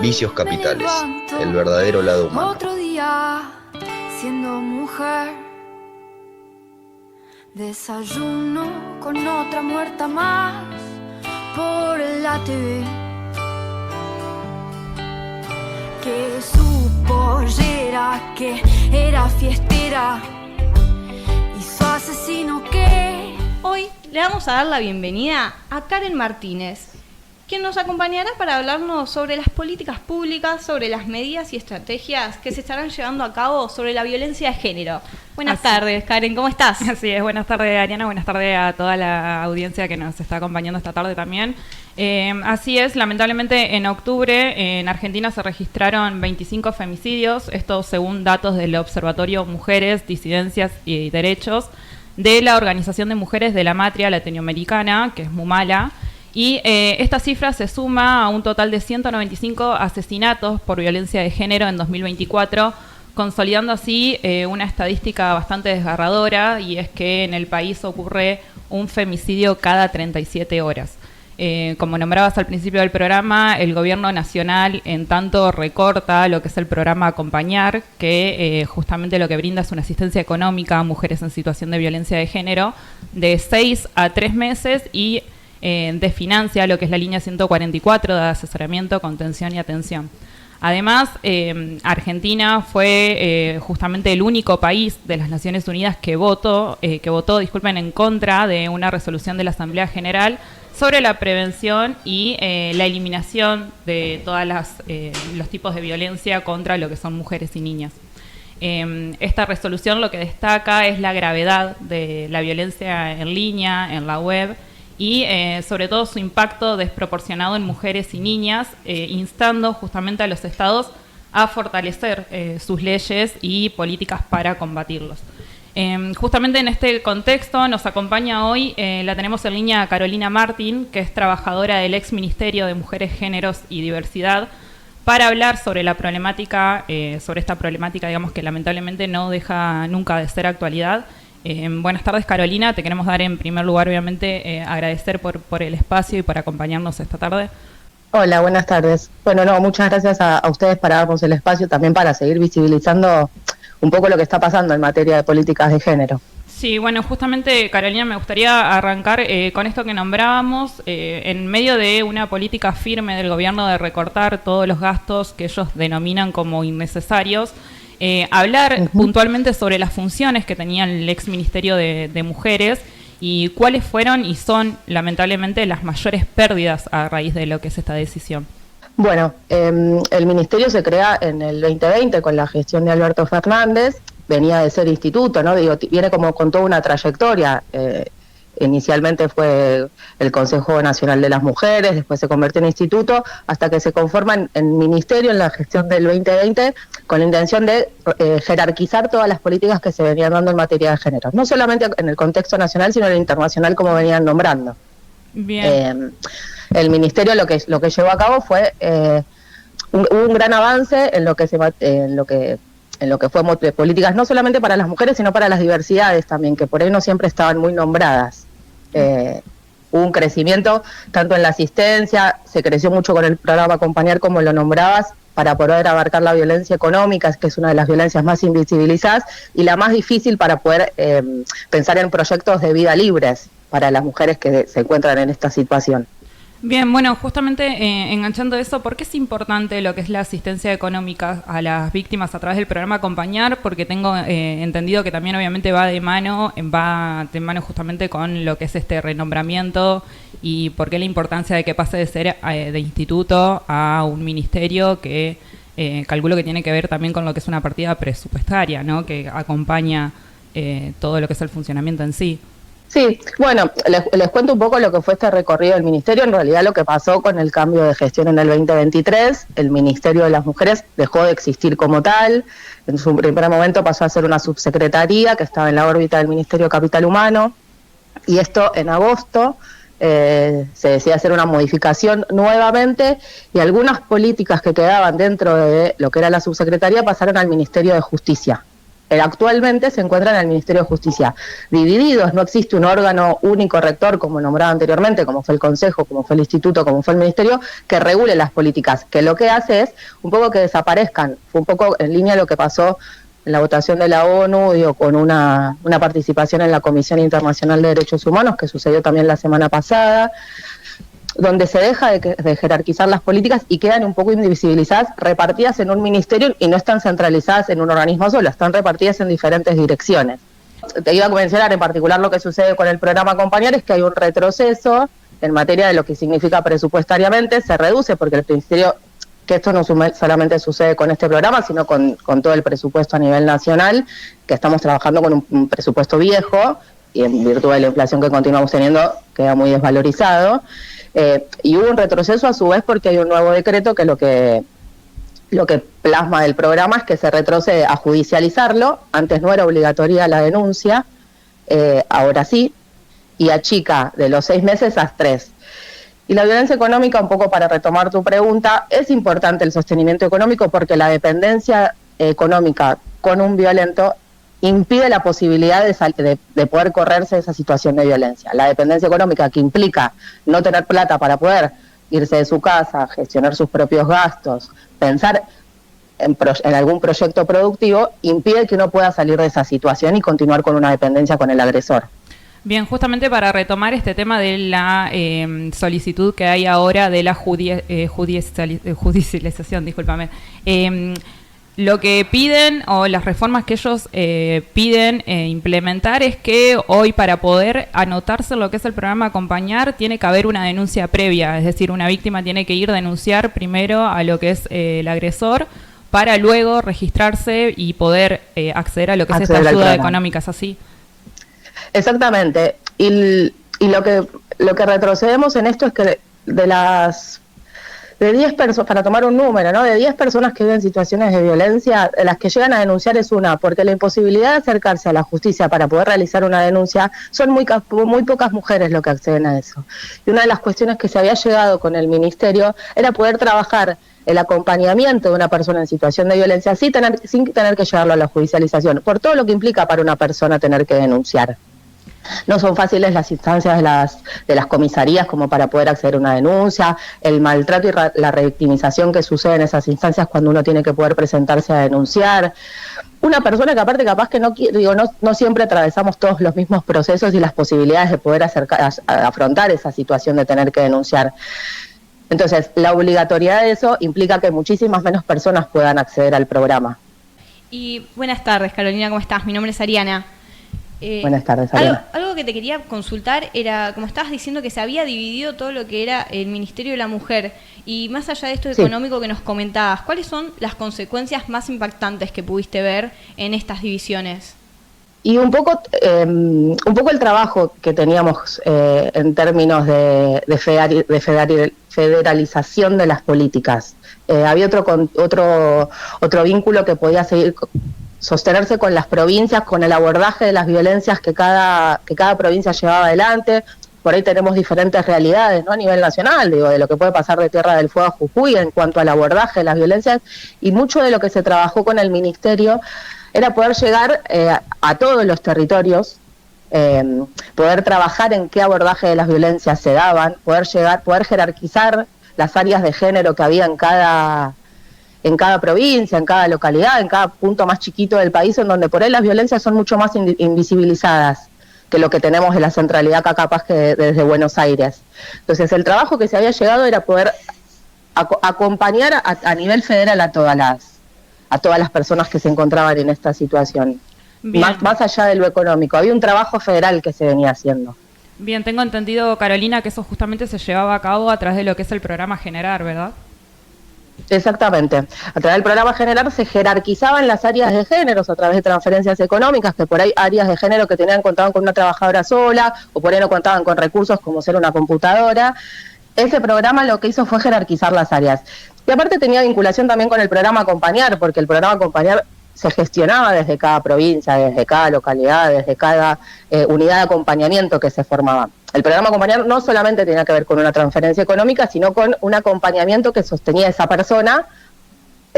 Vicios capitales, el verdadero lado humano. Otro día siendo mujer, desayuno con otra muerta más por la TV, que su pollera, que era fiestera, y su asesino que... Hoy le vamos a dar la bienvenida a Karen Martínez, quien nos acompañará para hablarnos sobre las políticas públicas, sobre las medidas y estrategias que se estarán llevando a cabo sobre la violencia de género. Buenas tardes, Karen, ¿cómo estás? Así es, buenas tardes, Ariana, buenas tardes a toda la audiencia que nos está acompañando esta tarde también. Así es, lamentablemente en octubre en Argentina se registraron 25 femicidios, esto según datos del Observatorio Mujeres, Disidencias y Derechos de la Organización de Mujeres de la Matria Latinoamericana, que es MUMALA. Y esta cifra se suma a un total de 195 asesinatos por violencia de género en 2024, consolidando así una estadística bastante desgarradora, y es que en el país ocurre un femicidio cada 37 horas. Como nombrabas al principio del programa, el gobierno nacional en tanto recorta lo que es el programa Acompañar, que justamente lo que brinda es una asistencia económica a mujeres en situación de violencia de género de 6 a 3 meses y desfinancia lo que es la línea 144 de asesoramiento, contención y atención. Además, Argentina fue justamente el único país de las Naciones Unidas que votó en contra de una resolución de la Asamblea General sobre la prevención y la eliminación de todos los tipos de violencia contra lo que son mujeres y niñas. Esta resolución lo que destaca es la gravedad de la violencia en línea, en la web, y sobre todo su impacto desproporcionado en mujeres y niñas, instando justamente a los estados a fortalecer sus leyes y políticas para combatirlos. Justamente en este contexto nos acompaña hoy, la tenemos en línea a Carolina Martín, que es trabajadora del ex Ministerio de Mujeres, Géneros y Diversidad, para hablar sobre la problemática, sobre esta problemática, digamos, que lamentablemente no deja nunca de ser actualidad. Buenas tardes, Carolina. Te queremos dar en primer lugar, obviamente, agradecer por el espacio y por acompañarnos esta tarde. Hola, buenas tardes. Bueno, muchas gracias a ustedes para darnos el espacio, también para seguir visibilizando un poco lo que está pasando en materia de políticas de género. Sí, bueno, justamente, Carolina, me gustaría arrancar con esto que nombrábamos, en medio de una política firme del gobierno de recortar todos los gastos que ellos denominan como innecesarios. Hablar puntualmente sobre las funciones que tenía el ex Ministerio de Mujeres y cuáles fueron y son, lamentablemente, las mayores pérdidas a raíz de lo que es esta decisión. Bueno, el Ministerio se crea en el 2020 con la gestión de Alberto Fernández, venía de ser instituto, ¿no? Digo, viene como con toda una trayectoria. Inicialmente fue el Consejo Nacional de las Mujeres, después se convirtió en instituto, hasta que se conforma en ministerio en la gestión del 2020 con la intención de jerarquizar todas las políticas que se venían dando en materia de género, no solamente en el contexto nacional, sino en el internacional, como venían nombrando. Bien. El ministerio lo que llevó a cabo fue un gran avance en lo que fue políticas no solamente para las mujeres, sino para las diversidades también, que por ahí no siempre estaban muy nombradas. Hubo un crecimiento tanto en la asistencia, se creció mucho con el programa Acompañar, como lo nombrabas, para poder abarcar la violencia económica, que es una de las violencias más invisibilizadas y la más difícil para poder pensar en proyectos de vida libres para las mujeres que se encuentran en esta situación. Bien, bueno, justamente enganchando eso, ¿por qué es importante lo que es la asistencia económica a las víctimas a través del programa Acompañar? Porque tengo entendido que también obviamente va de mano justamente con lo que es este renombramiento, y por qué la importancia de que pase de ser de instituto a un ministerio que calculo que tiene que ver también con lo que es una partida presupuestaria, ¿no? Que acompaña todo lo que es el funcionamiento en sí. Sí, bueno, les cuento un poco lo que fue este recorrido del Ministerio. En realidad lo que pasó con el cambio de gestión en el 2023, el Ministerio de las Mujeres dejó de existir como tal. En su primer momento pasó a ser una subsecretaría que estaba en la órbita del Ministerio de Capital Humano, y esto en agosto se decide hacer una modificación nuevamente, y algunas políticas que quedaban dentro de lo que era la subsecretaría pasaron al Ministerio de Justicia. actualmente se encuentran en el Ministerio de Justicia divididos, no existe un órgano único rector como nombrado anteriormente, como fue el Consejo, como fue el Instituto, como fue el Ministerio, que regule las políticas, que lo que hace es un poco que desaparezcan. Fue un poco en línea lo que pasó en la votación de la ONU, digo, con una participación en la Comisión Internacional de Derechos Humanos, que sucedió también la semana pasada, donde se deja de jerarquizar las políticas y quedan un poco invisibilizadas, repartidas en un ministerio y no están centralizadas en un organismo solo, están repartidas en diferentes direcciones. Te iba a mencionar en particular lo que sucede con el programa Acompañar, es que hay un retroceso en materia de lo que significa presupuestariamente, se reduce porque el ministerio, que esto no solamente sucede con este programa, sino con todo el presupuesto a nivel nacional, que estamos trabajando con un presupuesto viejo, y en virtud de la inflación que continuamos teniendo, queda muy desvalorizado. Y hubo un retroceso a su vez porque hay un nuevo decreto que lo que plasma del programa es que se retrocede a judicializarlo. Antes no era obligatoria la denuncia, ahora sí, y achica de los 6 meses a 3. Y la violencia económica, un poco para retomar tu pregunta, es importante el sostenimiento económico porque la dependencia económica con un violento impide la posibilidad de poder correrse de esa situación de violencia. La dependencia económica, que implica no tener plata para poder irse de su casa, gestionar sus propios gastos, pensar en algún proyecto productivo, impide que uno pueda salir de esa situación y continuar con una dependencia con el agresor. Bien, justamente para retomar este tema de la solicitud que hay ahora de la judicialización, discúlpame, lo que piden o las reformas que ellos piden implementar es que hoy para poder anotarse en lo que es el programa Acompañar tiene que haber una denuncia previa, es decir, una víctima tiene que ir a denunciar primero a lo que es el agresor para luego registrarse y poder acceder a lo que es esta ayuda económica, ¿es así? Exactamente. Y lo que retrocedemos en esto es que de 10 personas, para tomar un número, ¿no? De 10 personas que viven situaciones de violencia, las que llegan a denunciar es una, porque la imposibilidad de acercarse a la justicia para poder realizar una denuncia, son muy pocas mujeres lo que acceden a eso. Y una de las cuestiones que se había llegado con el ministerio era poder trabajar el acompañamiento de una persona en situación de violencia sin tener que llevarlo a la judicialización, por todo lo que implica para una persona tener que denunciar. No son fáciles las instancias de las comisarías como para poder acceder a una denuncia, el maltrato y la revictimización que sucede en esas instancias cuando uno tiene que poder presentarse a denunciar. Una persona que aparte capaz que no siempre atravesamos todos los mismos procesos y las posibilidades de poder afrontar esa situación de tener que denunciar. Entonces, la obligatoriedad de eso implica que muchísimas menos personas puedan acceder al programa. Y buenas tardes, Carolina, ¿cómo estás? Mi nombre es Ariana. Buenas tardes, Ariana. Algo que te quería consultar era, como estabas diciendo, que se había dividido todo lo que era el Ministerio de la Mujer, y más allá de esto económico que nos comentabas, ¿cuáles son las consecuencias más impactantes que pudiste ver en estas divisiones? Y un poco el trabajo que teníamos en términos de federalización de las políticas. Había otro vínculo que podía seguir sostenerse con las provincias, con el abordaje de las violencias que cada provincia llevaba adelante. Por ahí tenemos diferentes realidades, ¿no? A nivel nacional, de lo que puede pasar de Tierra del Fuego a Jujuy en cuanto al abordaje de las violencias, y mucho de lo que se trabajó con el ministerio era poder llegar a todos los territorios, poder trabajar en qué abordaje de las violencias se daban, poder jerarquizar las áreas de género que había en cada provincia, en cada localidad, en cada punto más chiquito del país, en donde por ahí las violencias son mucho más invisibilizadas que lo que tenemos en la centralidad acá capaz que desde Buenos Aires. Entonces el trabajo que se había llegado era poder acompañar a nivel federal a todas las personas que se encontraban en esta situación. Más allá de lo económico, había un trabajo federal que se venía haciendo. Bien, tengo entendido, Carolina, que eso justamente se llevaba a cabo a través de lo que es el programa Generar, ¿verdad? Exactamente. A través del programa Generar se jerarquizaban las áreas de géneros a través de transferencias económicas, que por ahí áreas de género que contaban con una trabajadora sola, o por ahí no contaban con recursos como ser una computadora. Ese programa lo que hizo fue jerarquizar las áreas. Y aparte tenía vinculación también con el programa Acompañar, porque el programa Acompañar se gestionaba desde cada provincia, desde cada localidad, desde cada unidad de acompañamiento que se formaba. El programa Acompañar no solamente tenía que ver con una transferencia económica, sino con un acompañamiento que sostenía a esa persona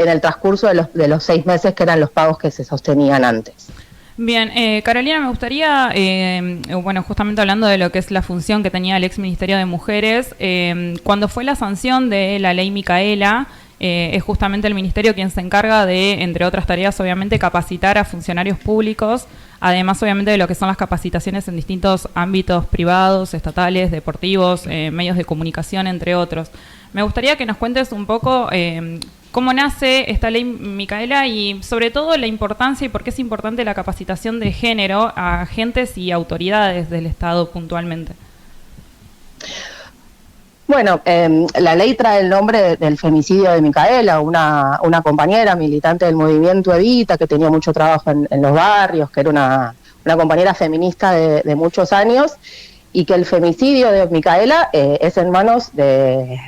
en el transcurso de los 6 meses que eran los pagos que se sostenían antes. Bien, Carolina, me gustaría, bueno, justamente hablando de lo que es la función que tenía el ex Ministerio de Mujeres, cuando fue la sanción de la ley Micaela, es justamente el ministerio quien se encarga de, entre otras tareas, obviamente, capacitar a funcionarios públicos, además, obviamente, de lo que son las capacitaciones en distintos ámbitos privados, estatales, deportivos, medios de comunicación, entre otros. Me gustaría que nos cuentes un poco cómo nace esta ley Micaela y, sobre todo, la importancia y por qué es importante la capacitación de género a agentes y autoridades del Estado puntualmente. Bueno, la ley trae el nombre del femicidio de Micaela, una compañera militante del movimiento Evita, que tenía mucho trabajo en los barrios, que era una compañera feminista de muchos años, y que el femicidio de Micaela es en manos de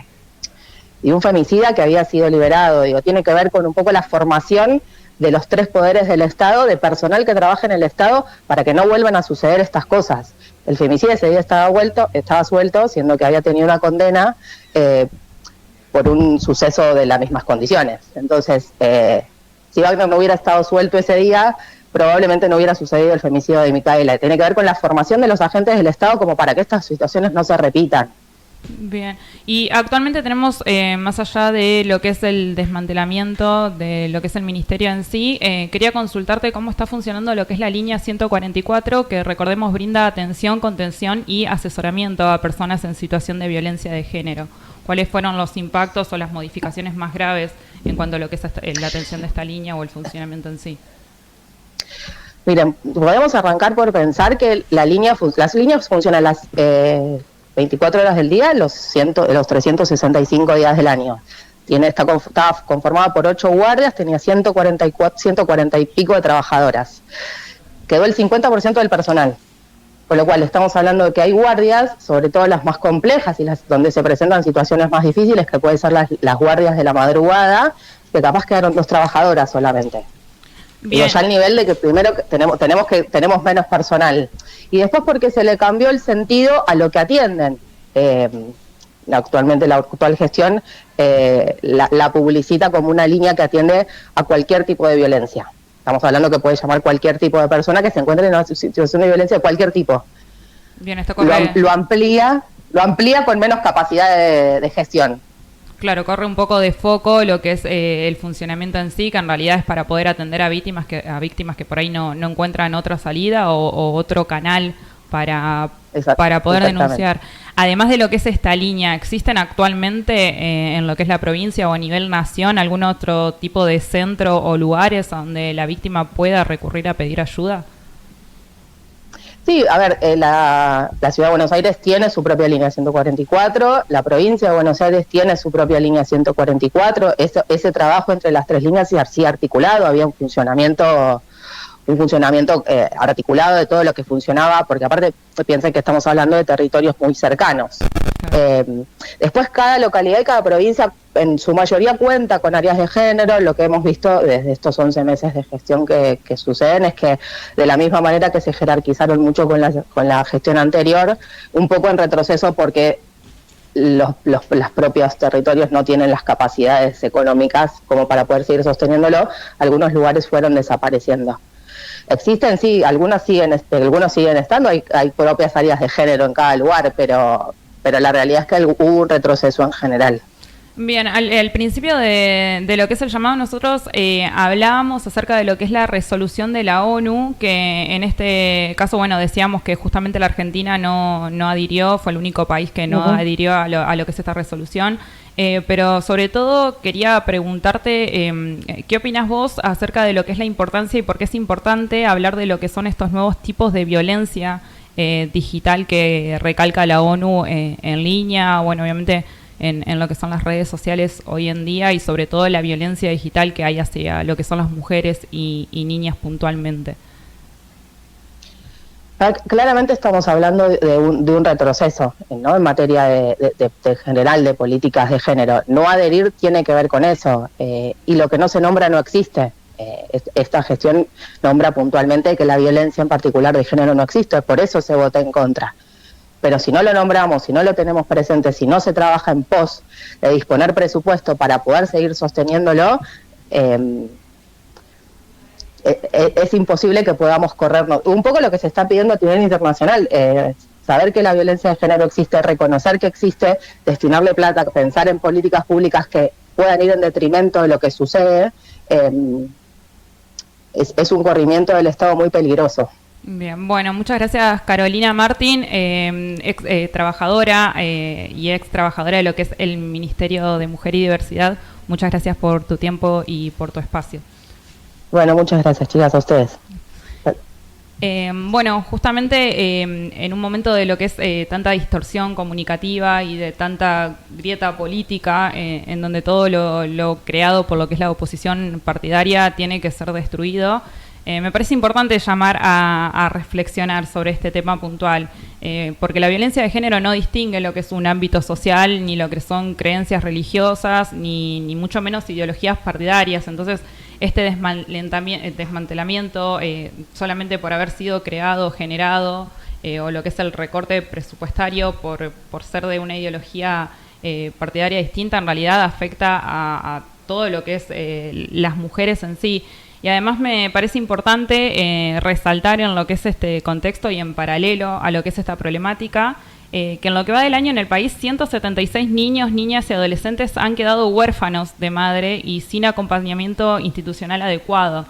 un femicida que había sido liberado. Digo, tiene que ver con un poco la formación de los 3 poderes del Estado, de personal que trabaja en el Estado, para que no vuelvan a suceder estas cosas. El femicida ese día estaba suelto, siendo que había tenido una condena por un suceso de las mismas condiciones. Entonces, si Wagner no hubiera estado suelto ese día, probablemente no hubiera sucedido el femicidio de Micaela. Tiene que ver con la formación de los agentes del Estado como para que estas situaciones no se repitan. Bien, y actualmente tenemos, más allá de lo que es el desmantelamiento de lo que es el ministerio en sí, quería consultarte cómo está funcionando lo que es la línea 144, que recordemos brinda atención, contención y asesoramiento a personas en situación de violencia de género. ¿Cuáles fueron los impactos o las modificaciones más graves en cuanto a lo que es la atención de esta línea o el funcionamiento en sí? Miren, podemos arrancar por pensar que las líneas funcionan las 24 horas del día, los 365 días del año. Estaba conformada por 8 guardias, tenía 140 y pico de trabajadoras. Quedó el 50% del personal, con lo cual estamos hablando de que hay guardias, sobre todo las más complejas y las donde se presentan situaciones más difíciles, que pueden ser las guardias de la madrugada, que capaz quedaron 2 trabajadoras solamente. Digo, ya al nivel de que primero tenemos menos personal. Y después porque se le cambió el sentido a lo que atienden. Actualmente la actual gestión la publicita como una línea que atiende a cualquier tipo de violencia. Estamos hablando que puede llamar cualquier tipo de persona que se encuentre en una situación de violencia de cualquier tipo. Bien, esto lo amplía con menos capacidad de gestión. Claro, corre un poco de foco lo que es el funcionamiento en sí, que en realidad es para poder atender a víctimas que por ahí no encuentran otra salida o otro canal para poder denunciar. Además de lo que es esta línea, ¿existen actualmente en lo que es la provincia o a nivel nación algún otro tipo de centro o lugares donde la víctima pueda recurrir a pedir ayuda? Sí, a ver, la Ciudad de Buenos Aires tiene su propia línea 144, la provincia de Buenos Aires tiene su propia línea 144, ese trabajo entre las 3 líneas sí articulado, había un funcionamiento articulado de todo lo que funcionaba, porque aparte piensen que estamos hablando de territorios muy cercanos. Después cada localidad y cada provincia en su mayoría cuenta con áreas de género. Lo que hemos visto desde estos 11 meses de gestión que suceden es que de la misma manera que se jerarquizaron mucho con la gestión anterior, un poco en retroceso porque los propios territorios no tienen las capacidades económicas como para poder seguir sosteniéndolo, algunos lugares fueron desapareciendo. Existen, sí, algunos siguen estando, hay propias áreas de género en cada lugar, pero la realidad es que hubo un retroceso en general. Bien, al principio de lo que es el llamado, nosotros hablábamos acerca de lo que es la resolución de la ONU, que en este caso, bueno, decíamos que justamente la Argentina no adhirió, fue el único país que no adhirió a lo que es esta resolución. Pero sobre todo quería preguntarte, ¿qué opinas vos acerca de lo que es la importancia y por qué es importante hablar de lo que son estos nuevos tipos de violencia digital que recalca la ONU en línea, bueno, obviamente en lo que son las redes sociales hoy en día y sobre todo la violencia digital que hay hacia lo que son las mujeres y niñas puntualmente? Claramente estamos hablando de un retroceso, ¿no?, en materia de general de políticas de género. No adherir tiene que ver con eso, y lo que no se nombra no existe. Esta gestión nombra puntualmente que la violencia en particular de género no existe, por eso se vota en contra. Pero si no lo nombramos, si no lo tenemos presente, si no se trabaja en pos de disponer presupuesto para poder seguir sosteniéndolo, es imposible que podamos corrernos. Un poco lo que se está pidiendo a nivel internacional, saber que la violencia de género existe, reconocer que existe, destinarle plata, pensar en políticas públicas que puedan ir en detrimento de lo que sucede, es un corrimiento del Estado muy peligroso. Bien, bueno, muchas gracias Carolina Martín, trabajadora y ex trabajadora de lo que es el Ministerio de Mujer y Diversidad. Muchas gracias por tu tiempo y por tu espacio. Bueno, muchas gracias, chicas, a ustedes. Bueno, justamente en un momento de lo que es tanta distorsión comunicativa y de tanta grieta política, en donde todo lo creado por lo que es la oposición partidaria tiene que ser destruido, me parece importante llamar a reflexionar sobre este tema puntual, porque la violencia de género no distingue lo que es un ámbito social, ni lo que son creencias religiosas, ni mucho menos ideologías partidarias. Entonces, este desmantelamiento, solamente por haber sido creado, generado, o lo que es el recorte presupuestario por ser de una ideología partidaria distinta, en realidad afecta a todo lo que es las mujeres en sí. Y además me parece importante resaltar en lo que es este contexto y en paralelo a lo que es esta problemática, que en lo que va del año en el país, 176 niños, niñas y adolescentes han quedado huérfanos de madre y sin acompañamiento institucional adecuado.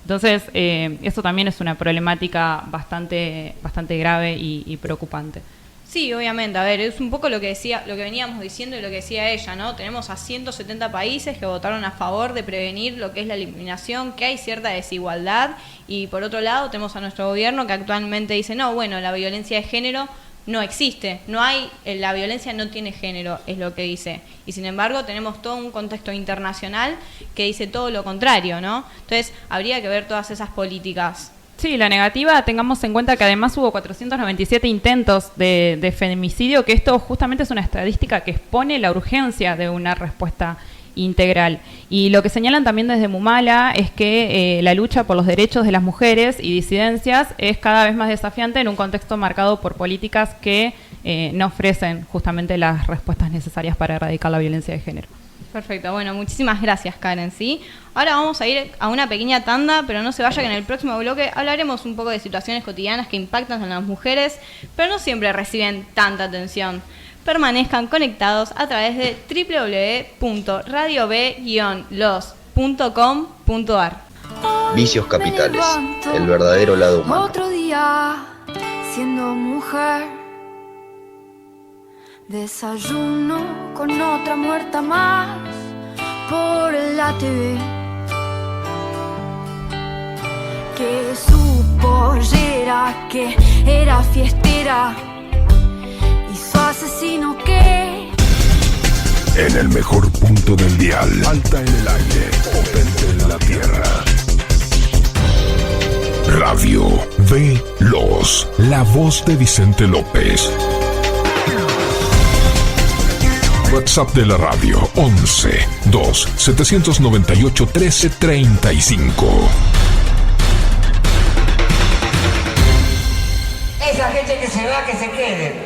Entonces, eso también es una problemática bastante grave y preocupante. Sí, obviamente. A ver, es un poco lo que veníamos diciendo y lo que decía ella, ¿no? Tenemos a 170 países que votaron a favor de prevenir lo que es la eliminación, que hay cierta desigualdad, y por otro lado tenemos a nuestro gobierno que actualmente dice, no, bueno, la violencia de género no existe, la violencia no tiene género, es lo que dice. Y sin embargo tenemos todo un contexto internacional que dice todo lo contrario, ¿no? Entonces habría que ver todas esas políticas. Sí, la negativa, tengamos en cuenta que además hubo 497 intentos de femicidio, que esto justamente es una estadística que expone la urgencia de una respuesta integral. Y lo que señalan también desde Mumala es que la lucha por los derechos de las mujeres y disidencias es cada vez más desafiante en un contexto marcado por políticas que no ofrecen justamente las respuestas necesarias para erradicar la violencia de género. Perfecto, bueno, muchísimas gracias, Karen, ¿sí? Ahora vamos a ir a una pequeña tanda, pero no se vaya, que en el próximo bloque hablaremos un poco de situaciones cotidianas que impactan a las mujeres, pero no siempre reciben tanta atención. Permanezcan conectados a través de www.radiob-los.com.ar. Vicios capitales, el verdadero lado humano. Otro día, siendo mujer, desayuno con otra muerta más por la TV, que su pollera, que era fiestera, y su asesino que... En el mejor punto del dial, alta en el aire, potente en la tierra. Radio V-Los, la voz de Vicente López. WhatsApp de la radio 11 2 798 1335. Esa gente que se va, que se quede.